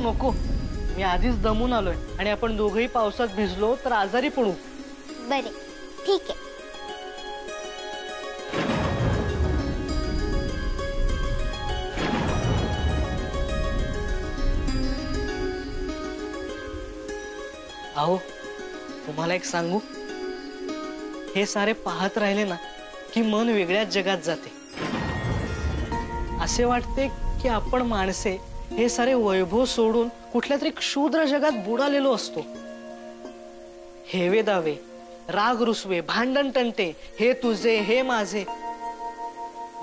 नको, मी आधीच दमून आलोय आणि आपण दोघेही पावसात भिजलो तर आजारी पडू. बरे, ठीक आहे. अहो, तुम्हाला एक सांगू, हे सारे पाहत राहिले ना की मन वेगळ्याच जगात जाते. असे वाटते की आपण माणसे हे सारे वैभव सोडून कुठल्या तरी क्षुद्र जगात बुडालेलो असतो. हेवे दावे, राग रुसवे, भांडण तंटे, हे तुझे हे माझे,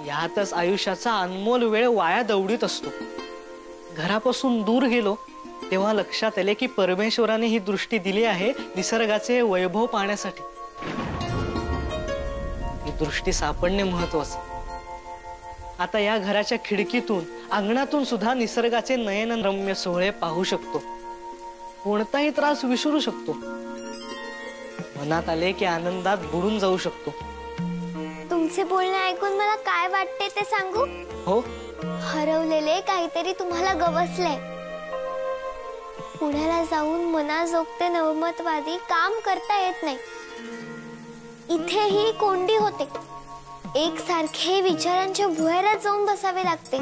यातच आयुष्याचा अनमोल वेळ वाया दौडीत असतो. घरापासून दूर गेलो तेव्हा लक्षात आले की परमेश्वराने ही दृष्टी दिली आहे निसर्गाचे वैभव पाहण्यासाठी. ही दृष्टी सापडणे महत्वाचं. आता या घराच्या खिडकीतून, अंगणातून सुद्धा निसर्गाचे नयनरम्य सोहळे पाहू शकतो. कोणताही त्रास विसरू शकतो. मनात आले की आनंदात बुडून जाऊ शकतो. तुमचे बोलणे ऐकून मला काय वाटते ते सांगू? हो. हरवलेले काहीतरी तुम्हाला गवसले. पुण्याला जाऊन मनाजोगते नवमतवादी काम करता येत नाही. इथेही कोंडी होते. एकसारखे विचारांच्या भुयारात जाऊन बसावे लागते.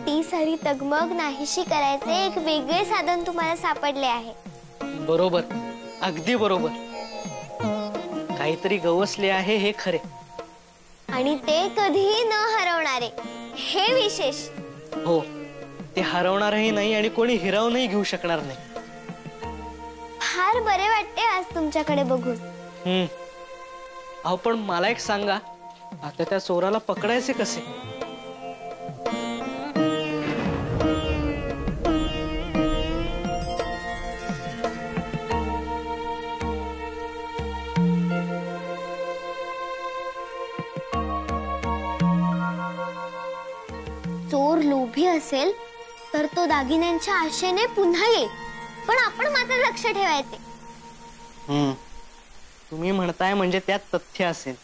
ती सारी तगमग नाहीशी करायचे एक वेगळे साधन तुम्हाला सापडले आहे. बरोबर, अगदी बरोबर. काहीतरी गवसले आहे हे खरे. आणि ते कधीही न हरवणारे हे विशेष. हो, ते हरवणारही नाही आणि कोणी हिरावूनही घेऊ शकणार नाही. फार बरे वाटते आज तुमच्याकडे बघून. अहो, पण मला एक सांगा, आता त्या चोराला पकडायचे कसे? चोर लोभी असेल तर तो दागिन्यांच्या आशेने पुन्हा येईल, पण आपण मात्र लक्ष ठेवायचे. तुम्ही म्हणताय म्हणजे त्यात तथ्य असेल.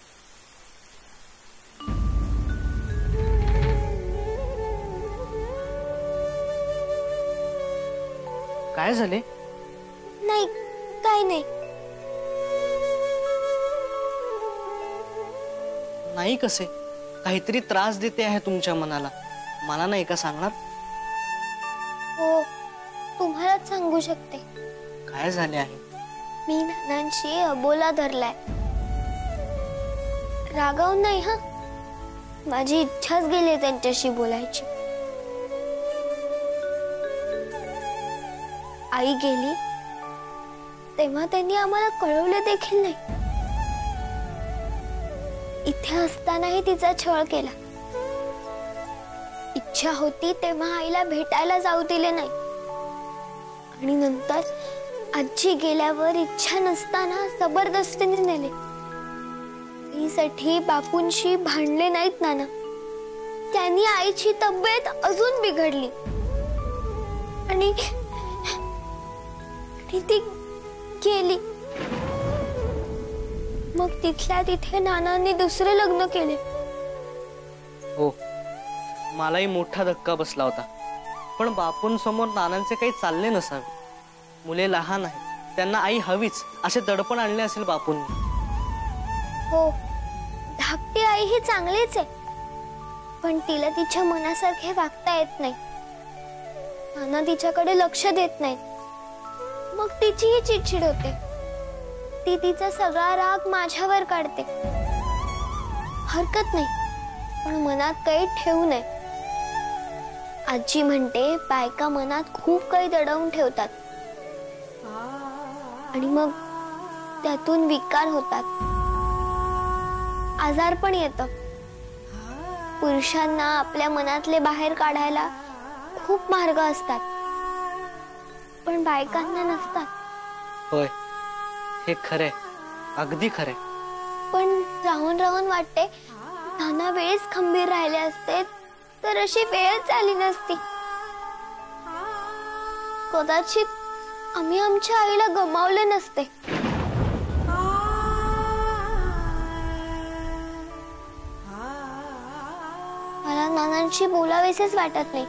काय झाले? नाही, काय नाही. नाही कसे? काहीतरी त्रास देते आहे तुमच्या मनाला. मला नाही का सांगणार? हो, तुम्हालाच सांगू शकते. काय झाले आहे? मी नानांशी अबोला धरलाय. रागावून नाही हा, माझी इच्छाच गेली त्यांच्याशी बोलायची. आई गेली तेव्हा त्यांनी आम्हाला कळवले देखील नाही. इथे असतानाही तिचा छळ केला. इच्छा होती तेव्हा आईला भेटायला जाऊ दिले नाही. आणि नंतर आजी गेल्यावर इच्छा नसताना जबरदस्तीने नेले. साठी बापूंशी भांडले नाहीत नाना. त्यांनी आईची तब्येत अजून बिघडली आणि ती गेली. मग तिथल्या तिथे नानांनी दुसरे लग्न केले. हो, मलाही मोठा धक्का बसला होता. पण बापूंसमोर नानांचे काही चालले नसावे. मुले लहान आहेत, त्यांना आई हवीच असे दडपण आणले असेल बापूंनी. हो, धाकटी आई ही चांगलीच आहे, पण तिला तिच्या मनासारखे वागता येत नाही. नाना तिच्याकडे लक्ष देत नाहीत. मग तिचीही चिडचिड होते. ती तिचा सगळा राग माझ्यावर काढते. हरकत नाही, पण मनात काही ठेवू नये. आजी म्हणते बायका मनात खूप काही दडवून ठेवतात आणि मग त्यातून विकार होतात. आजार पण येतं. पुरुषांना आपल्या मनातले बाहेर काढायला खूप मार्ग असतात, पण बायकांना नसतात. होय, हे खरे, अगदी खरे. पण राहून राहून वाटते नाना वेळेस खंबीर राहिले असते तर अशी वेळच आली नसती. कदाचित आम्ही आमच्या आईला गमावले नसते. मला नानांशी बोलावेसेच वाटत नाही.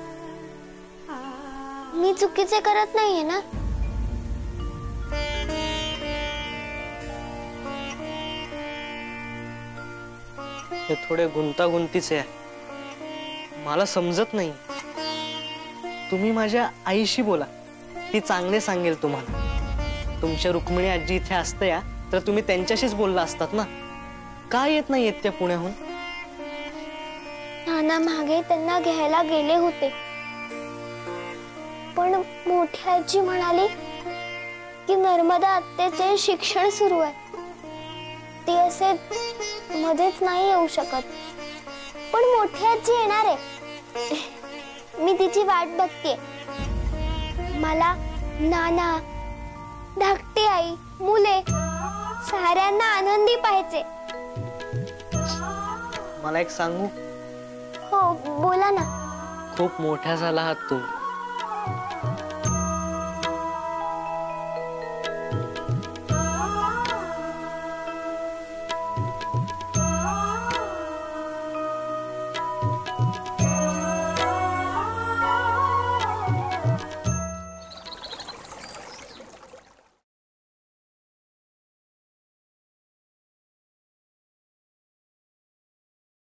मी चुकीचे करत नाहीये ना? हे थोडे गुंतागुंतीचे आहे, मला समजत नाही. तुम्ही माझ्या आईशी बोला, ती चांगले सांगेल तुम्हाला. तुमच्या रुक्मिणी आजी इथे असते या तर तुम्ही त्यांच्याशीच बोलला असतात ना. का येत नाही येत त्या पुण्याहून? नाना मागे त्यांना घ्यायला गेले होते, पण मोठी आजी म्हणाली की नर्मदा आत्याचे शिक्षण सुरू आहे, ती असे मध्येच नाही येऊ शकत. पण मोठी आजी येणार आहे, मी तिची वाट बघतेय. मला नाना, धाकटी आई, मुले साऱ्यांना आनंदी पाहिजे. मला एक सांगू? हो बोला ना. खूप मोठ्या झाला आहात तुम्ही.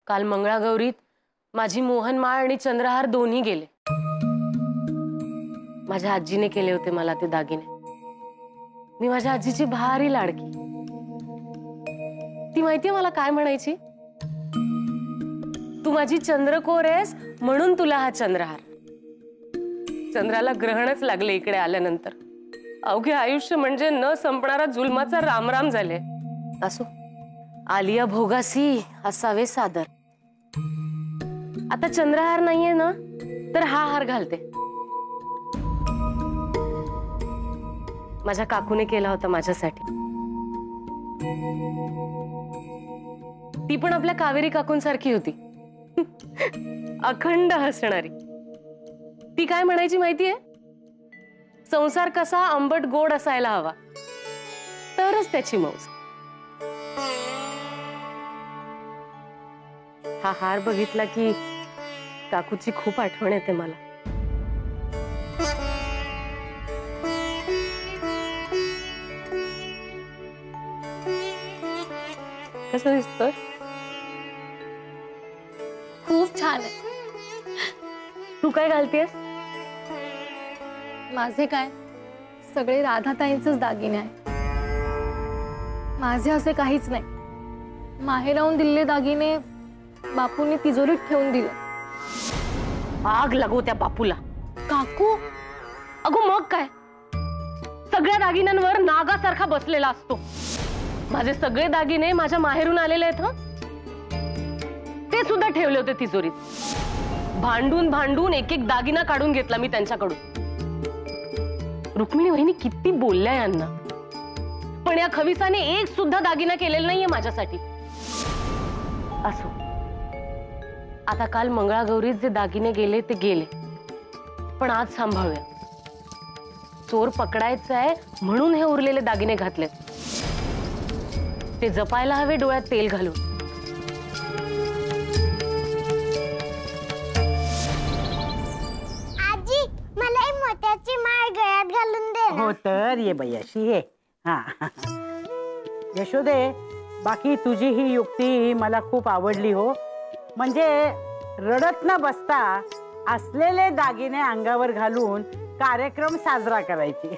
काल मंगळागौरीत माझी मोहनमाळ आणि चंद्रहार दोन्ही गेले. माझ्या आजीने केले होते मला ते दागिने. मी माझ्या आजीची भारी लाडकी. ती माहितीये मला काय म्हणायची? तू माझी चंद्रकोर आहेस म्हणून तुला हा चंद्रहार. चंद्राला ग्रहणच लागले इकडे आल्यानंतर. अवघे आयुष्य म्हणजे न संपणारा जुलमाचा रामराम झाले. असो, आलिया भोगासी असावे सादर. आता चंद्रहार नाहीये ना, तर हा हार घालते. माझ्या काकूने केला होता माझ्यासाठी. ती पण आपल्या कावेरी काकूंसारखी होती, अखंड हसणारी. ती काय म्हणायची माहितीये? संसार कसा आंबट गोड असायला हवा, तरच त्याची मौज. हा हार बघितला की काकूची खूप आठवण येते मला. कसं दिसतोय? खूप छान आहे. तू काय घालतेस? माझे काय, सगळे राधाताईंचेच दागिने आहे. माझे असे काहीच नाही. माहेराहून दिलेले दागिने बापूंनी तिजोरीत ठेवून दिले. आग लागो त्या बापूला. काकू, अगो मग काय, सगळ्या दागिन्यांवर नागासारखा बसलेला असतो. माझे सगळे दागिने माझ्या माहेरून आलेले आहेत. ते सुद्धा ठेवले होते तिजोरीत. भांडून भांडून एक एक दागिना काढून घेतला मी त्यांच्याकडून. रुक्मिणी वहिनी किती बोलल्या यांना, पण या खविसाने एक सुद्धा दागिना केलेला नाहीये माझ्यासाठी. असो, आता काल मंगळागौरीत जे दागिने गेले ते गेले, पण आज सांभाळूया. चोर पकडायचा आहे म्हणून हे उरलेले दागिने घातले. ते जपायला हवे डोळ्यात तेल घालून. आजी, मला एक मोत्याची माळ गळ्यात घालून दे. हो तर ये बाई अशी ये. हा यशोदे, बाकी तुझी ही युक्ती मला खूप आवडली हो. म्हणजे रडत न बसता असलेले दागिने अंगावर घालून कार्यक्रम साजरा करायची.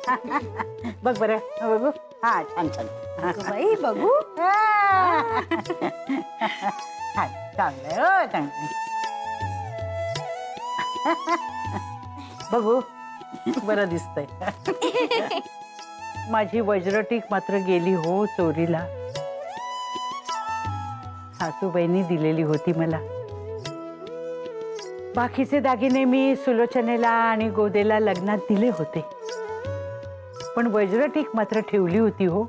बघ बरं, बघू. हा छान छान बाई बघू. चांगलंय हो, चांगलंय. बघू, बरं दिसतंय. माझी वज्रटीक मात्र गेली हो चोरीला. सासूबाईंनी दिलेली होती मला. बाकीचे दागिने मी सुलोचनेला आणि गोदेला लग्नात दिले होते, पण वज्रटीक मात्र ठेवली होती हो,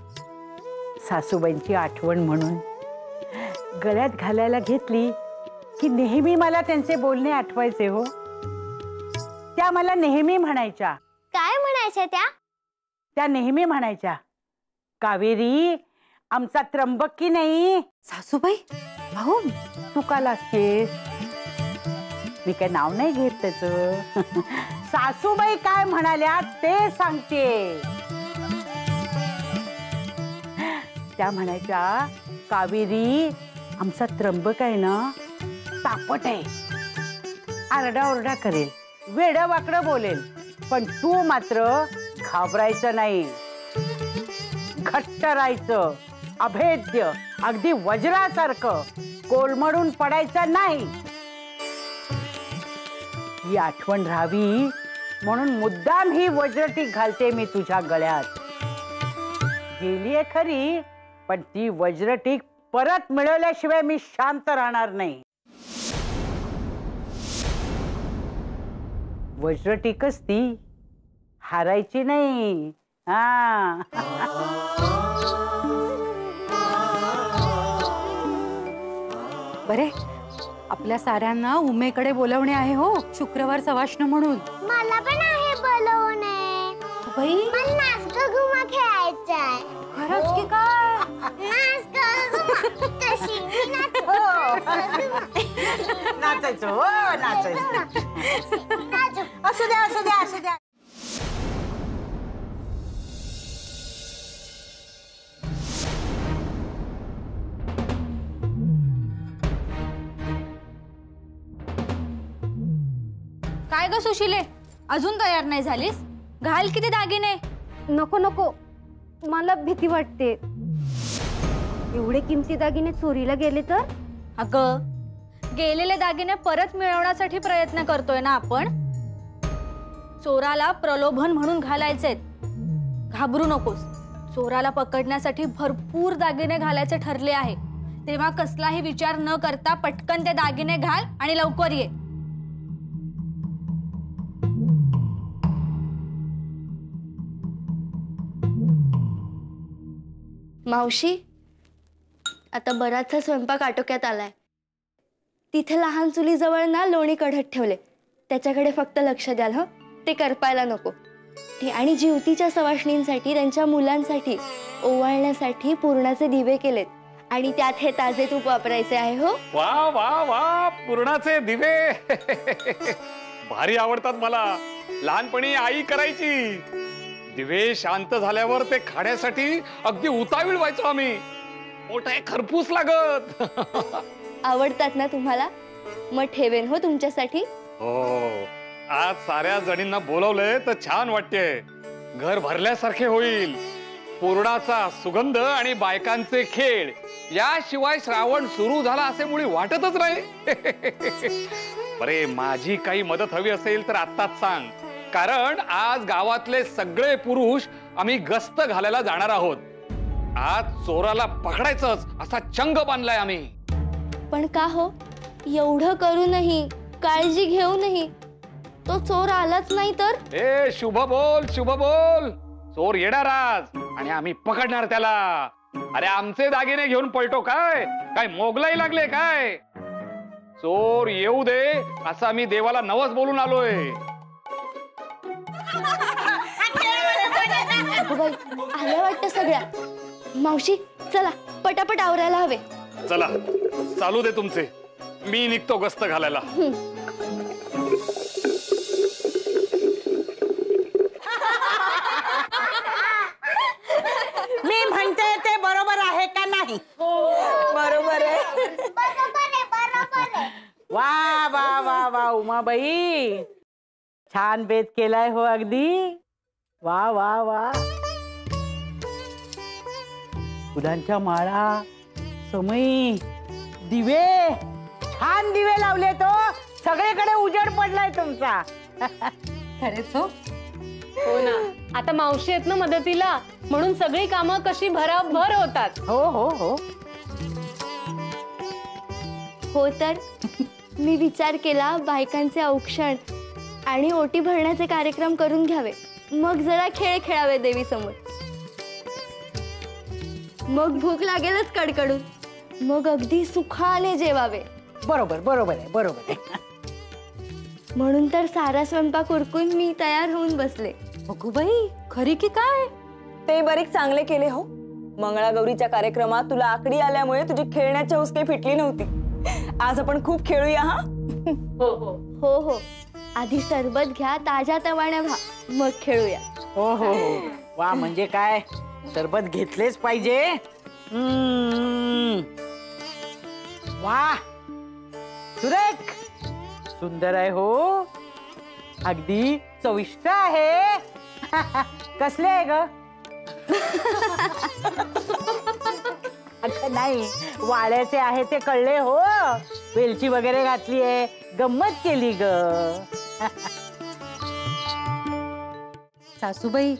सासूबाईंची आठवण म्हणून. गळ्यात घालायला घेतली की नेहमी मला त्यांचे बोलणे आठवायचे हो. त्या मला नेहमी म्हणायच्या. काय म्हणायच्या त्या? त्या नेहमी म्हणायच्या, कावेरी आमचा त्र्यंबक की नाही. सासूबाई, अहो तू काल असतेस. मी काय नाव नाही घेत त्याचं. सासूबाई काय म्हणाल्या ते सांगते. त्या म्हणायच्या, कावेरी आमचा त्र्यंबक आहे ना तापट आहे, आरडाओरडा करेल, वेडं वाकडं बोलेल, पण तू मात्र घाबरायचं नाही, घट्ट राहायचं, अभेद्य, अगदी वज्रासारखं, कोलमडून पडायचं नाही. ही आठवण राहावी म्हणून मुद्दाम ही वज्रटीक घालते मी तुझ्या गळ्यात. गेलीये खरी, पण ती वज्रटीक परत मिळवल्याशिवाय मी शांत राहणार नाही. वज्रटीकच ती, हारायची नाही. हा बरे, आपल्या साऱ्यांना उमेकडे बोलवणे आहे हो, शुक्रवार सवाष्ण म्हणून. मला पण आहे बोलवणे. बाई, मला नाच ग घुमा खेळायचा आहे. खरंच की काय? नाच ग घुमा. कशी मी नाचू? नाचायचं हो, नाचायचं. असू द्या, असू द्या, असू द्या. काय ग सुशिले, अजून तयार नाही झालीस? घाल किती दागिने. नको नको, मला भीती वाटते. एवढे किमती दागिने चोरीला गेले तर? अगं, गेलेले दागिने परत मिळवण्यासाठी प्रयत्न करतोय ना आपण. चोराला प्रलोभन म्हणून घालायचे. घाबरू नकोस, चोराला पकडण्यासाठी भरपूर दागिने घालायचे ठरले आहे. तेव्हा कसलाही विचार न करता पटकन ते दागिने घाल आणि लवकर ये. मावशी, आता बराचसा स्वयंपाक आटोक्यात आलाय. तिथे लहान चुलीजवळ ना लोणी कढत ठेवले, त्याच्याकडे फक्त लक्ष द्याल हं, ते करपायला नको. आणि जीवतीच्या सवाष्णींसाठी, त्यांच्या मुलांसाठी ओवाळण्यासाठी पुरणाचे दिवे केलेत, आणि त्यात हे ताजे तूप वापरायचे आहे. हो, वा वा वा, पुरणाचे दिवे भारी आवडतात मला. लहानपणी आई करायची. दिवे शांत झाल्यावर ते खाण्यासाठी अगदी उतावीळ व्हायचो आम्ही. मोठा खरपूस लागत. आवडतात ना तुम्हाला? मग ठेवेन हो तुमच्यासाठी. हो, आज साऱ्या जणींना बोलवलंय तर छान वाटतेय. घर भरल्यासारखे होईल. पुरणाचा सुगंध आणि बायकांचे खेळ याशिवाय श्रावण सुरू झाला असे मुळी वाटतच नाही. बरे, माझी काही मदत हवी असेल तर आत्ताच सांग, कारण आज गावातले सगळे पुरुष आम्ही गस्त घालायला जाणार आहोत. आज चोराला पकडायचंच असा चंग बांधलाय आम्ही. पण का हो, एवढं करूनही, काळजी घेऊनही तो चोर आलाच नाही तर? ए, शुभ बोल, शुभ बोल. चोर येणार आज आणि आम्ही पकडणार त्याला. अरे, आमचे दागिने घेऊन पळतो काय? काय मोगलाई लागले काय? चोर येऊ दे असं आम्ही देवाला नवस बोलून आलोय. बाई, आल्या वाटतं सगळ्या. मावशी, चला पटापट आवरायला हवे. चला, चालू दे तुमचे. मी निघतो गस्त घालायला. मी म्हणते ते बरोबर आहे का नाही? बरोबर आहे. वा वा वा वा, उमाबाई छान बेत केलाय हो अगदी. वा वा वा. फुलांच्या माळा, समई, दिवे, छान दिवे लावले तो. सगळीकडे उजेड पडलाय तुमचा. खरेच हो. हो ना, आता मावशी आहेत ना मदतीला, म्हणून सगळी कामं कशी भराभर होतात. हो हो हो. हो तर मी विचार केला, बायकांचे औक्षण आणि ओटी भरण्याचे कार्यक्रम करून घ्यावे, मग जरा खेळ खेळावे देवी समोर. मग भूक लागेलच कडकडून, मग अगदी सुखाने जेवावे. बरोबर बरोबर आहे, बरोबर आहे. म्हणून तर सारा स्वयंपाक उरकून मी तयार होऊन बसले. बघू बाई, खरी की काय? ते बरीच चांगले केले हो. मंगळागौरीच्या कार्यक्रमात तुला आकडी आल्यामुळे तुझी खेळण्याची हौस काही फिटली नव्हती. आज आपण खूप खेळूया. हा, हो हो, आधी सरबत घ्या, ताज्या तवाण्या व्हा, मग खेळूया. हो हो हो, वा म्हणजे काय, सरबत घेतलेच पाहिजे. वा, सुरेख, सुंदर आहे हो, अगदी चविष्ट आहे. कसले आहे ग? अगं नाही, वाड्याचे आहे ते कळले हो. वेलची वगैरे घातली आहे, गंमत केली ग. सासूबाई,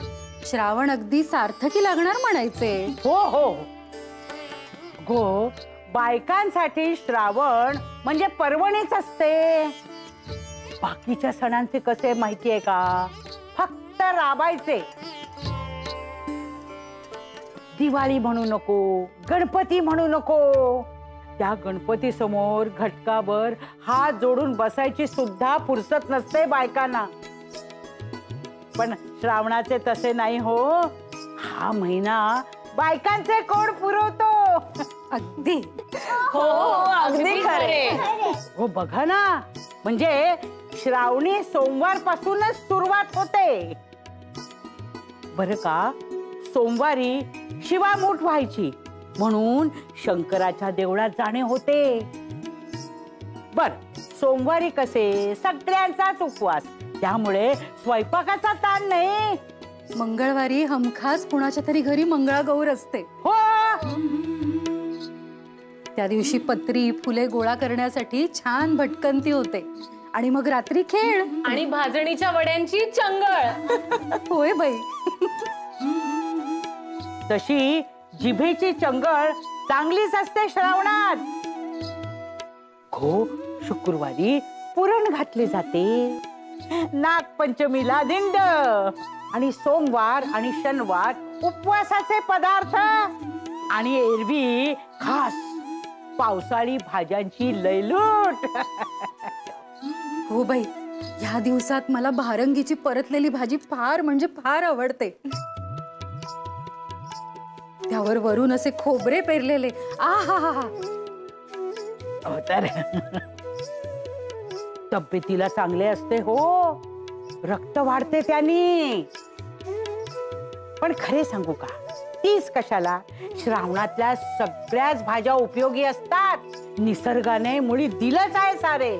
श्रावण अगदी सार्थकी लागणार म्हणायचे. हो हो गो, बायकांसाठी श्रावण म्हणजे पर्वणीच असते. बाकीच्या सणांचे कसे माहितीये का, फक्त राबायचे. दिवाळी म्हणू नको, गणपती म्हणू नको, त्या गणपती समोर घटकाभर हात जोडून बसायची सुद्धा फुरसत नसते बायकांना. पण श्रावणाचे तसे नाही हो. हा महिना बायकांचे कोण पुरवतो. अगदी हो अगदी खरे. हो बघा ना, म्हणजे श्रावणी सोमवार पासूनच सुरुवात होते बर का. सोमवारी शिवामूठ व्हायची म्हणून शंकराच्या देवळात जाणे होते. बर, सोमवारी कसे सगळ्यांचाच उपवास, त्यामुळे स्वयंपाकाचा ताण नाही. मंगळवारी हमखास कुणाच्या तरी घरी मंगळागौर असते. हो, त्या दिवशी पत्री फुले गोळा करण्यासाठी छान भटकंती होते आणि मग रात्री खेळ आणि भाजणीच्या वड्यांची चंगळ. होय बाई. तशी जिभेची चंगळ चांगलीच असते श्रावणात. हो, शुक्रवारी पुरण घातले जाते, नागपंचमीला दिंड, आणि सोमवार आणि शनिवार उपवासाचे पदार्थ, आणि एरवी खास पावसाळी भाज्यांची लयलूट. हो बाई, ह्या दिवसात मला भारंगीची परतलेली भाजी फार म्हणजे फार आवडते. त्यावर वरून असे खोबरे पेरलेले, आहा. तर तब्येतीला चांगले असते हो, रक्त वाढते त्यानी. पण खरे सांगू का, तीच कशाला, श्रावणातल्या सगळ्याच भाज्या उपयोगी असतात. निसर्गाने मुळी दिलंच आहे सारे.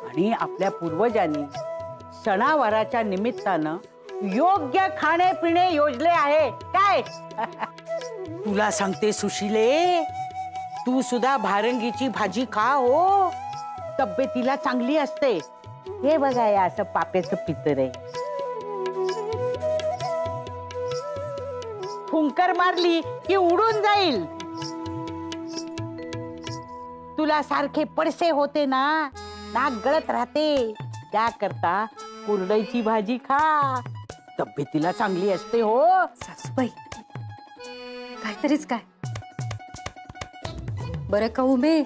आणि आपल्या पूर्वजांनी सणावाराच्या निमित्तानं योग्य खाणे पिणे योजले आहे काय. तुला सांगते सुशिले, तू सुद्धा भारंगीची भाजी खा हो, तब्येतीला चांगली असते. हे बघा, या असं पाप्याचं पितर आहे. फुंकर मारली की उडून जाईल. तुला सारखे पडसे होते ना, नाक गळत राहते, त्याकरता कुरडईची भाजी खा, तब्येतीला चांगली असते हो. सासूबाई, काहीतरीच काय. बरं का उमे,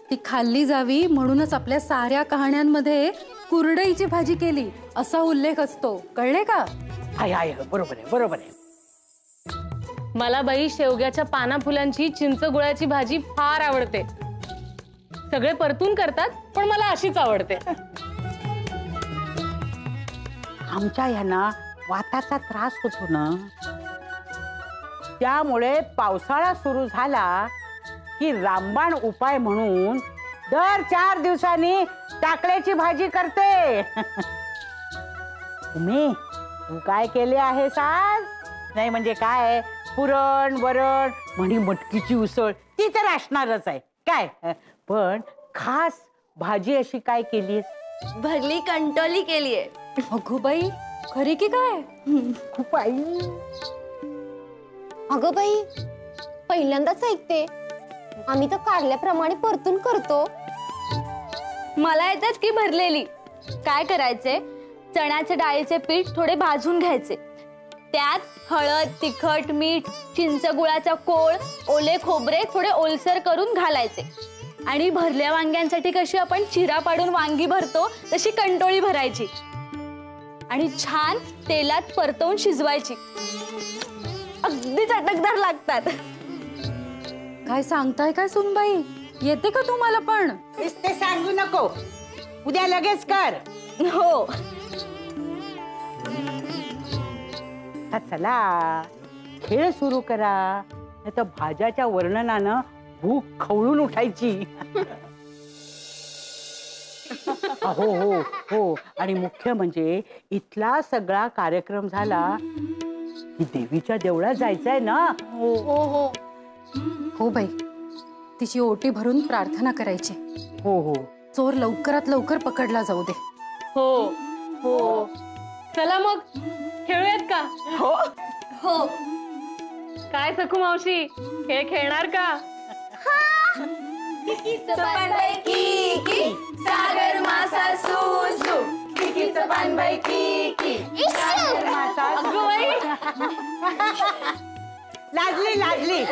ती खाल्ली जावी म्हणूनच आपल्या साऱ्या कहाण्यांमध्ये कुरडईची भाजी केली असा उल्लेख असतो, कळले का. हाय हाय, बरोबर आहे बरोबर आहे. मला बाई शेवग्याच्या पाना फुलांची चिंच गुळाची भाजी फार आवडते. सगळे परतून करतात, पण मला अशीच आवडते. आमच्या ह्यांना वाताचा त्रास होतो ना, त्यामुळे पावसाळा सुरू झाला की रामबाण उपाय म्हणून दर 4 दिवसांनी टाकळ्याची भाजी करते. तुम्ही तू काय केले आहेस आज? नाही म्हणजे काय, पुरण वरण म्हणी मटकीची उसळ ती तर असणारच आहे काय, पण खास भाजी अशी काय केलीस? भरली कंटोली केलीये. अगो बाई, खरी की काय? खूप आई. अगं बाई, पहिल्यांदाच ऐकते. आम्ही तर कारल्याप्रमाणे परतून करतो. मला येतात की भरलेली. काय करायचे, चण्याचे डाळीचे पीठ थोडे भाजून घ्यायचे, त्यात हळद तिखट मीठ चिंच गुळाचा कोळ ओले खोबरे थोडे ओलसर करून घालायचे, आणि भरल्या वांग्यांसाठी कशी आपण चिरा पाडून वांगी भरतो तशी कंटोळी भरायची, आणि छान तेलात परतवून शिजवायची. अगदी चटकदार लागतात. काय सांगताय काय सुनबाई, येते का तुम्हाला पण? ते सांगू नको. उद्या लगेच कर. हो. आता चला खेळ सुरू करा, नाही तर भाज्याच्या वर्णनानं भूक खवळून उठायची. हो हो हो. आणि मुख्य म्हणजे इथला सगळा कार्यक्रम झाला की देवीच्या देवळात जायचंय ना. हो हो. हो बाई, तिची ओटी भरून प्रार्थना करायची. हो हो. चोर लवकरात लवकर पकडला जाऊ दे. हो हो. चला मग खेळूयात का? हो. काय सखू मावशी, खेळ खेळणार का? सागर मासा सुसू, किकीचं पान बाई की. लाजली लाजली.